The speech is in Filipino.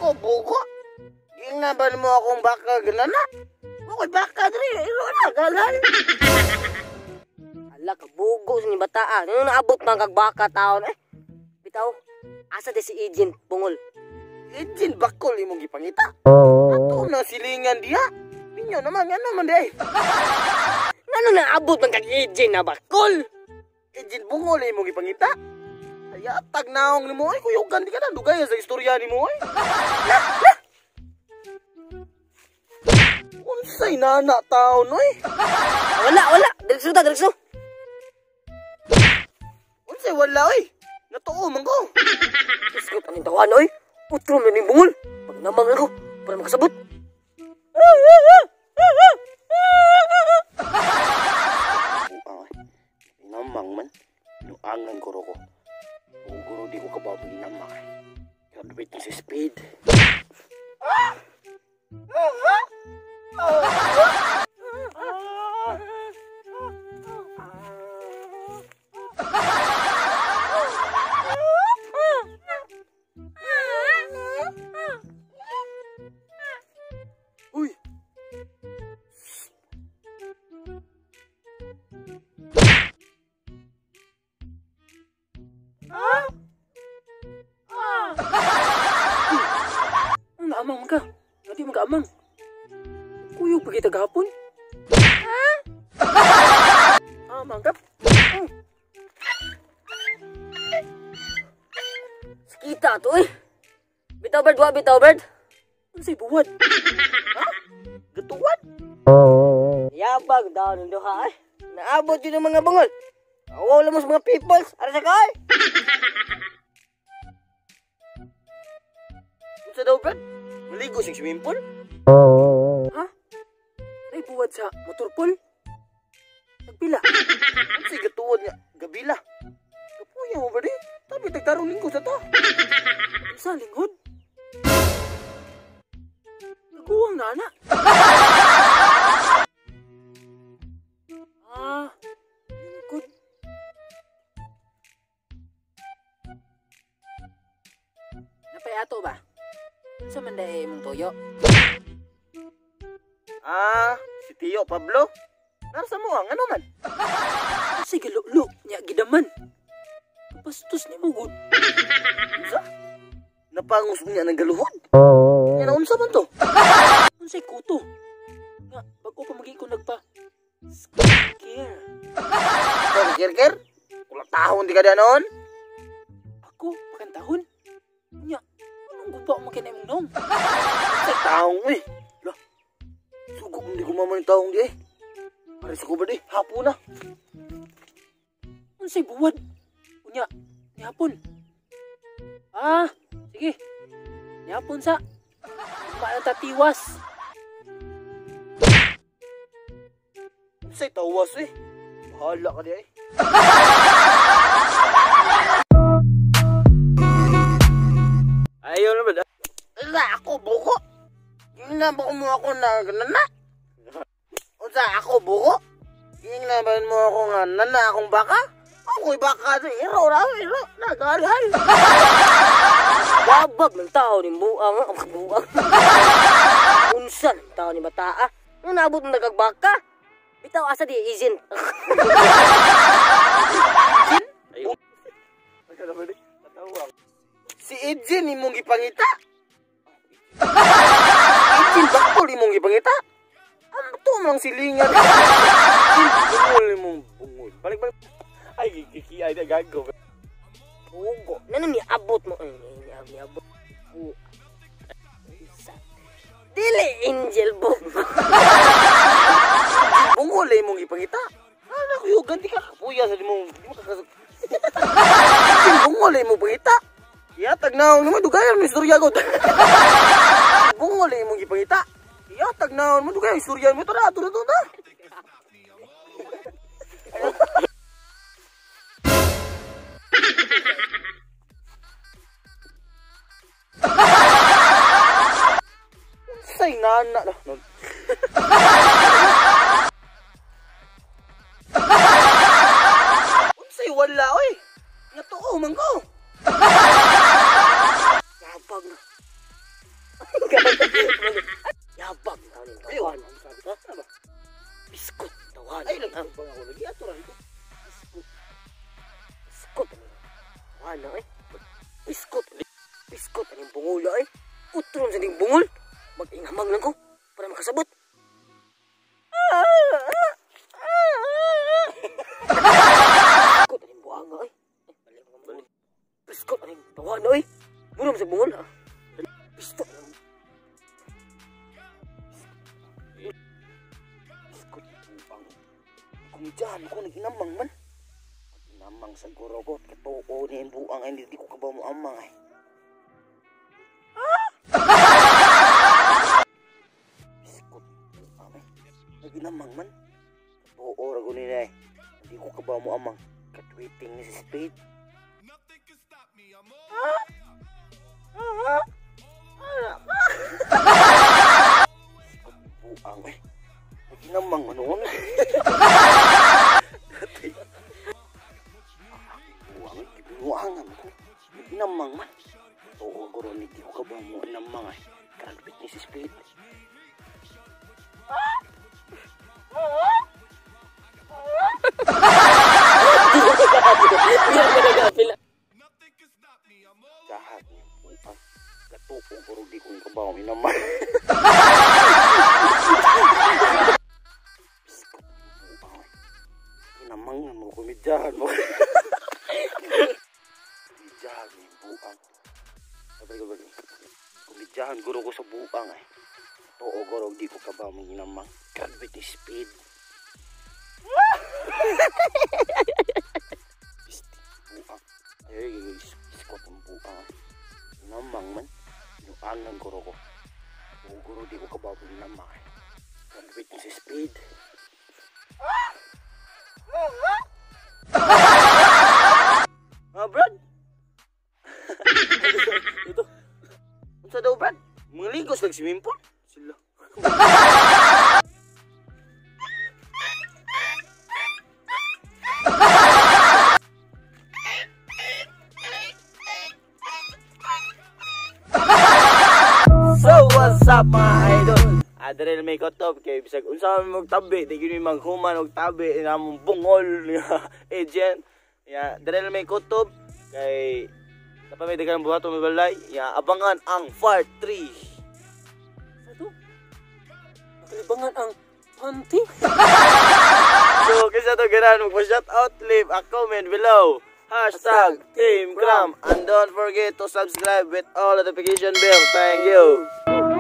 ako buko. Ginaban mo akong baka ganana. Ako'y baka diri, iro na gagal. Ala ka bugo sa ni bataan. Ano naabot man kag baka taon eh. Bitaw, asa de si Ejin Bungol? Ejin bakol imong gipangita. Ato na silingan diha. Ninyo naman ano man day. Ano naabot man kag Ejin na bakol? Ejin Bungol imong gipangita. Kaya tag naong nimo ay kuyugan di ka na dugay sa istorya nimo ay. Unsay nana taon oy? Wala. Direkso. Unsay wala oy? Natuo man ko. Gusto ko panintawan oy. Putro man ni Bungol. Pag namang ako para makasabot. Namang man. Luangan ko roko. Guro di ko kabaw ginamang. Graduate na si Speed. Uy. Amang ka. Hindi mag-amang. Kuyog pa kita gahapon. Amang ka. Sakita to eh. Bitaw bird. Ano sa'y buwad? Gatuwan? Yabag daw ng duha eh. Naabot yun ng mga bangol. Awaw lang mo sa mga peoples. Ara sa kay? Unsa daw brad? Maligo sa swimming pool? Ha? Ay buwad sa motorpool? Nagpila? Unsay gatuwan niya? Gabila? Kapuya mo ba di? Tabi tagtarong linggo sa ta. Sa linghod? Naguwang na na. Lingkod. Napay ato ba? Sa manday mong toyo? Si Tio Pablo? Nasa mo ang ano man? Kasi galulo niya gidaman. Kapastos ni Mugod. Unsa? Napangus mo niya ng galuhod? Yan na unsa man to? Unsay kuto? Nga, bago pa magi ko nagpa skincare. Ikaw, Kirker? Kulang tahon di ka da noon? Ako, pakantahon? Nya, anong gupa mo kinay mong nong? Ay, taong eh. Lah, sugok hindi ko maman yung taong di eh. Paris ko ba di? Hapo na. Unsay buwad? Unya, nihapon. Sige. Nihapon sa. Kumaan ang tatiwas. Unsay tawas eh. Bahala ka di eh. Ayaw naman. Wala ako buko. Ginaban mo ako na ganana. Unsa ako buko? Ginaban mo ako nga nana akong baka? Ako'y baka sa iro. Nagalhal. Babag ng tao ni buang. Buang. Unsan tao ni bataa. Ano naabot ng nagagbaka? Bitaw asa di izin. Si Ejin imong gipangita. Ejin bakol imong gipangita. Ano to mang silingan? Bungol imong bungol. Balik. Ay, kiki ay gago. Ugo. Nano ni abot mo? Ni abot. Dili angel book. Bungol imong gipangita. Ano ko yung ganti ka kapuya sa imong kakasag. Bungol imong pangita. Yatag naon mo dugayan mo istorya ko. Bungol imong gipangita. Yatag naon mo dugayan istorya mo to na. Say nana lah. Unsay wala oy. Natuo man ko. Yabag na. yung bungol ay. Utrom sa ding bungol. Mag-ingamang lang ko para makasabot. Piskot aning buanga ay. Piskot aning tawana ay. Muram sa bungol ha. Piskot aning. Piskot buang. Kumidyan ako nag-inamang man. Nag-inamang sa guro ko. Katoo na yung buang ay hindi ko kabaw mo amang ay. Piskot buang ay. Nag-inamang man. Oo, rago nila eh. Hindi ko kabaw mo amang katwiting ni si Spade. Buang eh. Nag-inamang ano nga. Buang eh. Buangan ko. Nag-inamang man. Oo, guro, hindi ko kabaw mo amang eh. Katwit ni si Spade. Jahat niya buang. Katuko pero di ko kabaw naman. Piskot buang. Inamang mo kumidyahan mo. Kumidyahan niya buang. Sabay. Kumidyahan guro ko sa buang eh. Oo guro di ko kabaw inamang. Gravity speed. Buang. Ay guys, iskot ang buang. Namang man, inuang ng guro ko. Oo guro di ko kabaw namang. Gravity si speed. Brad? Ito. Unsa daw Brad? Mga ligos lang swimming pool. Sila. So what's up mga idol? Adrel may kotob kay bisag unsa man magtabi di gyud maghuman og tabi namong bungol agent. Ya, adrel may kotob kay kapag may dagang buhaton may balay, ya abangan ang part 3. Ano? Nakalibangan ang panty? So kaysa to ganan magpa-shout out, leave a comment below. #TeamCram and don't forget to subscribe with all notification bell. Thank you.